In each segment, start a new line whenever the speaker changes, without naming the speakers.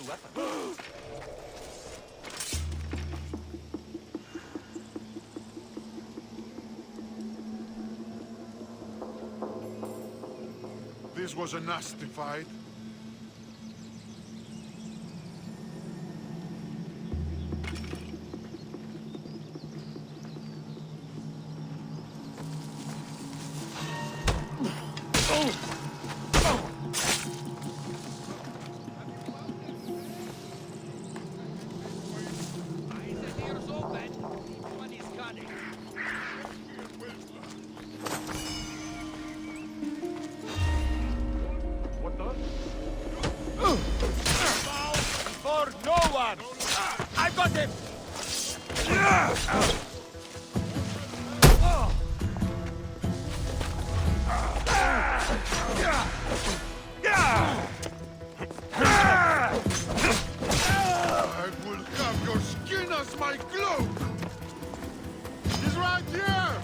weapon.
This was a nasty fight.
For no one! I got him!
I will have your skin as my cloak! He's right here!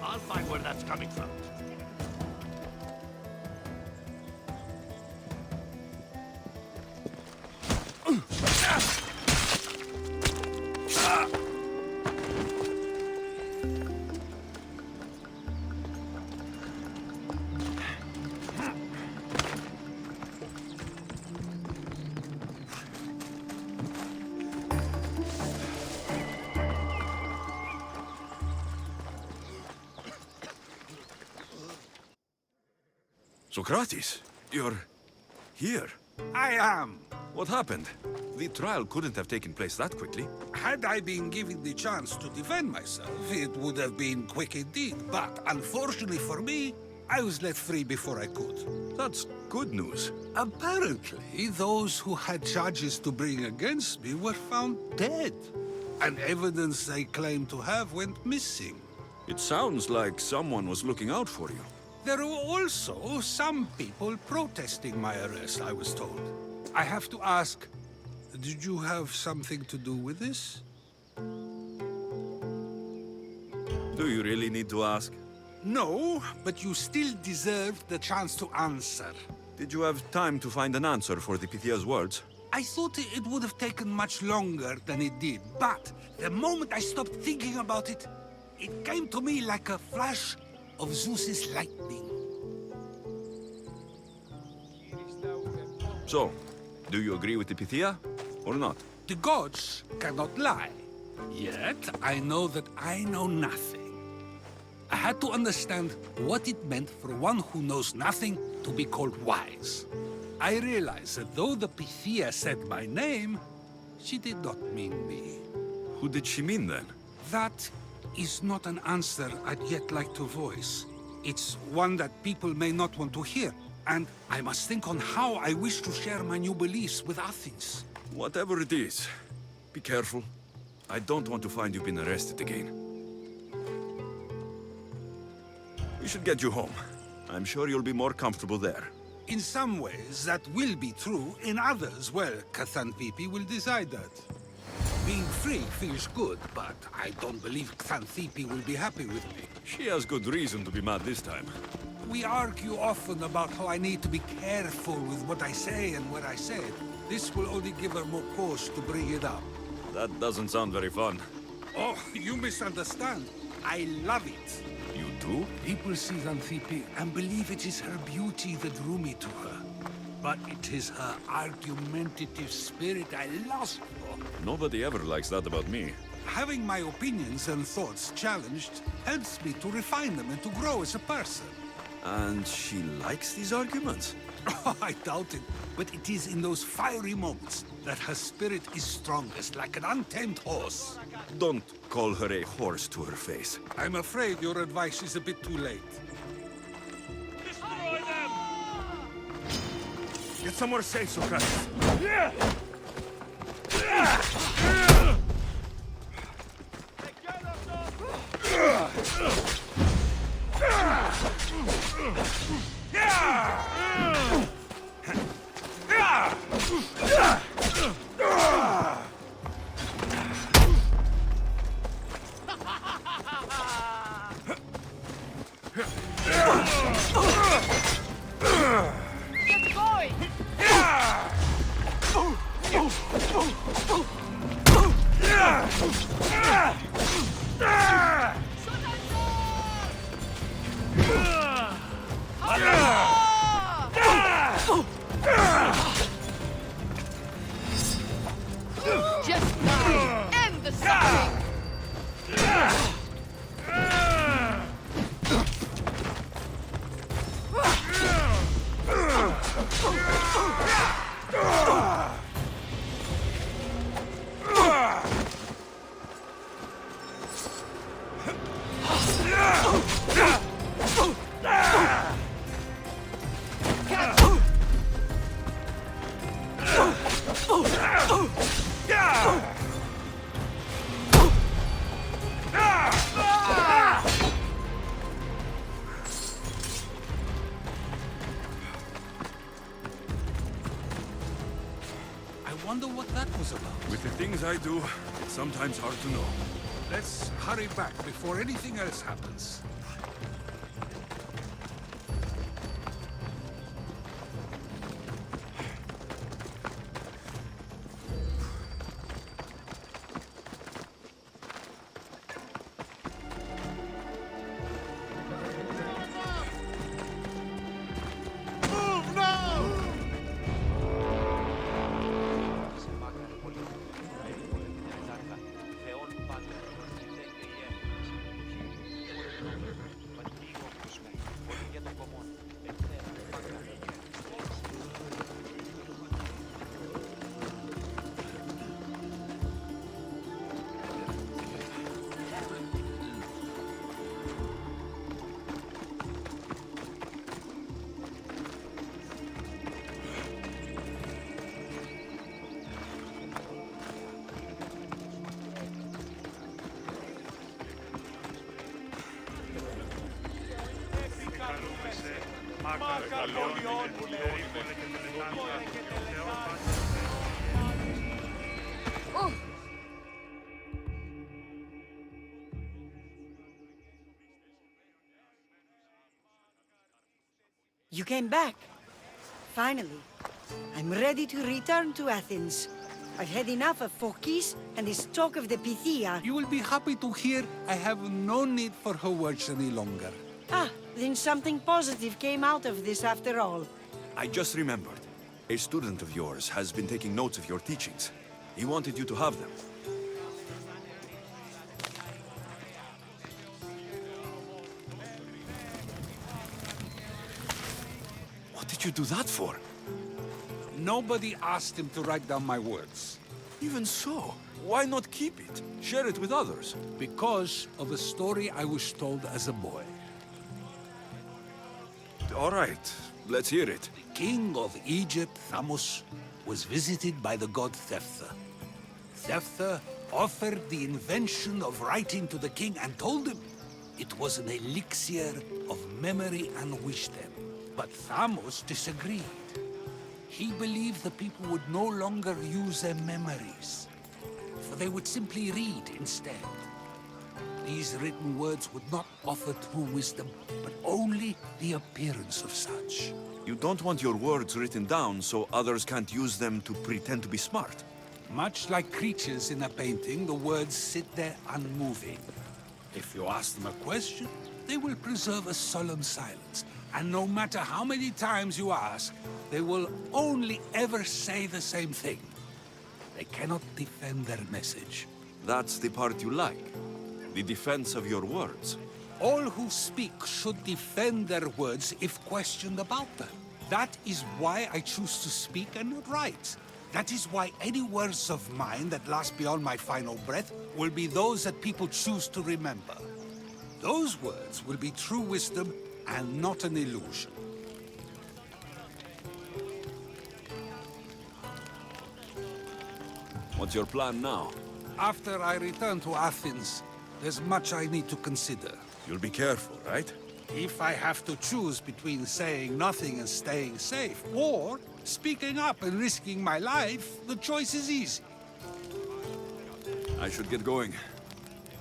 I'll find where that's coming from.
Sokratease, you're here.
I am.
What happened? The trial couldn't have taken place that quickly.
Had I been given the chance to defend myself, it would have been quick indeed. But unfortunately for me, I was let free before I could.
That's good news.
Apparently, those who had charges to bring against me were found dead. And evidence they claimed to have went missing.
It sounds like someone was looking out for you.
There were also some people protesting my arrest, I was told. I have to ask, did you have something to do with this?
Do you really need to ask?
No, but you still deserve the chance to answer.
Did you have time to find an answer for the Pythia's words?
I thought it would have taken much longer than it did, but the moment I stopped thinking about it, it came to me like a flash of Zeus's lightning.
So, do you agree with the Pythia, or not?
The gods cannot lie. Yet, I know that I know nothing. I had to understand what it meant for one who knows nothing to be called wise. I realized that though the Pythia said my name, she did not mean me.
Who did she mean then?
That is not an answer I'd yet like to voice. It's one that people may not want to hear, and I must think on how I wish to share my new beliefs with Athens.
Whatever it is, be careful. I don't want to find you've been arrested again. We should get you home. I'm sure you'll be more comfortable there.
In some ways, that will be true. In others, well, Xanthippe will decide that. Being free feels good, but I don't believe Xanthippe will be happy with me.
She has good reason to be mad this time.
We argue often about how I need to be careful with what I say and what I said. This will only give her more cause to bring it up.
That doesn't sound very fun.
Oh, you misunderstand. I love it.
You do?
People see Xanthippe and believe it is her beauty that drew me to her. But it is her argumentative spirit I lust for.
Nobody ever likes that about me.
Having my opinions and thoughts challenged helps me to refine them and to grow as a person.
And she likes these arguments?
Oh, I doubt it. But it is in those fiery moments that her spirit is strongest, like an untamed horse.
Don't call her a horse to her face.
I'm afraid your advice is a bit too late.
Destroy them!
Get somewhere safe, Sokratease.
Get going! Just now, end the suffering!
I wonder what that was about.
With the things I do, it's sometimes hard to know.
Let's hurry back before anything else happens.
Move now!
You came back. Finally. I'm ready to return to Athens. I've had enough of Phokis and this talk of the Pythia.
You will be happy to hear I have no need for her words any longer.
Ah, then something positive came out of this after all.
I just remembered. A student of yours has been taking notes of your teachings. He wanted you to have them. What did you do that for?
Nobody asked him to write down my words.
Even so, why not keep it? Share it with others.
Because of a story I was told as a boy.
All right, let's hear it.
The king of Egypt, Thamos, was visited by the god Thephtha. Thephtha offered the invention of writing to the king and told him it was an elixir of memory and wisdom. But Thamos disagreed. He believed the people would no longer use their memories, for they would simply read instead. These written words would not offer true wisdom, but only the appearance of such.
You don't want your words written down so others can't use them to pretend to be smart.
Much like creatures in a painting, the words sit there unmoving. If you ask them a question, they will preserve a solemn silence. And no matter how many times you ask, they will only ever say the same thing. They cannot defend their message.
That's the part you like. The defense of your words.
All who speak should defend their words if questioned about them. That is why I choose to speak and not write. That is why any words of mine that last beyond my final breath will be those that people choose to remember. Those words will be true wisdom and not an illusion.
What's your plan now?
After I return to Athens, there's much I need to consider.
You'll be careful, right?
If I have to choose between saying nothing and staying safe, or speaking up and risking my life, the choice is easy.
I should get going.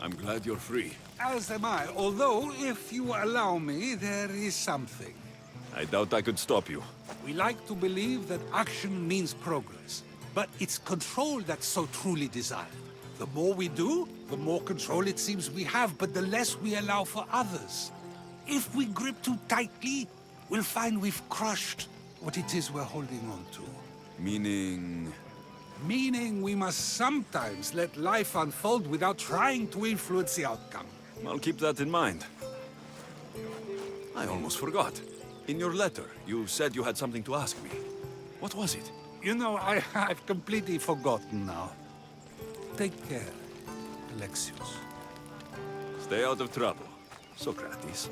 I'm glad you're free.
As am I, although, if you allow me, there is something.
I doubt I could stop you.
We like to believe that action means progress, but it's control that's so truly desired. The more we do, the more control it seems we have, but the less we allow for others. If we grip too tightly, we'll find we've crushed what it is we're holding on to.
Meaning...
Meaning we must sometimes let life unfold without trying to influence the outcome.
I'll keep that in mind. I almost forgot. In your letter, you said you had something to ask me. What was it?
You know, I've completely forgotten now. Take care, Alexios.
Stay out of trouble, Sokratease.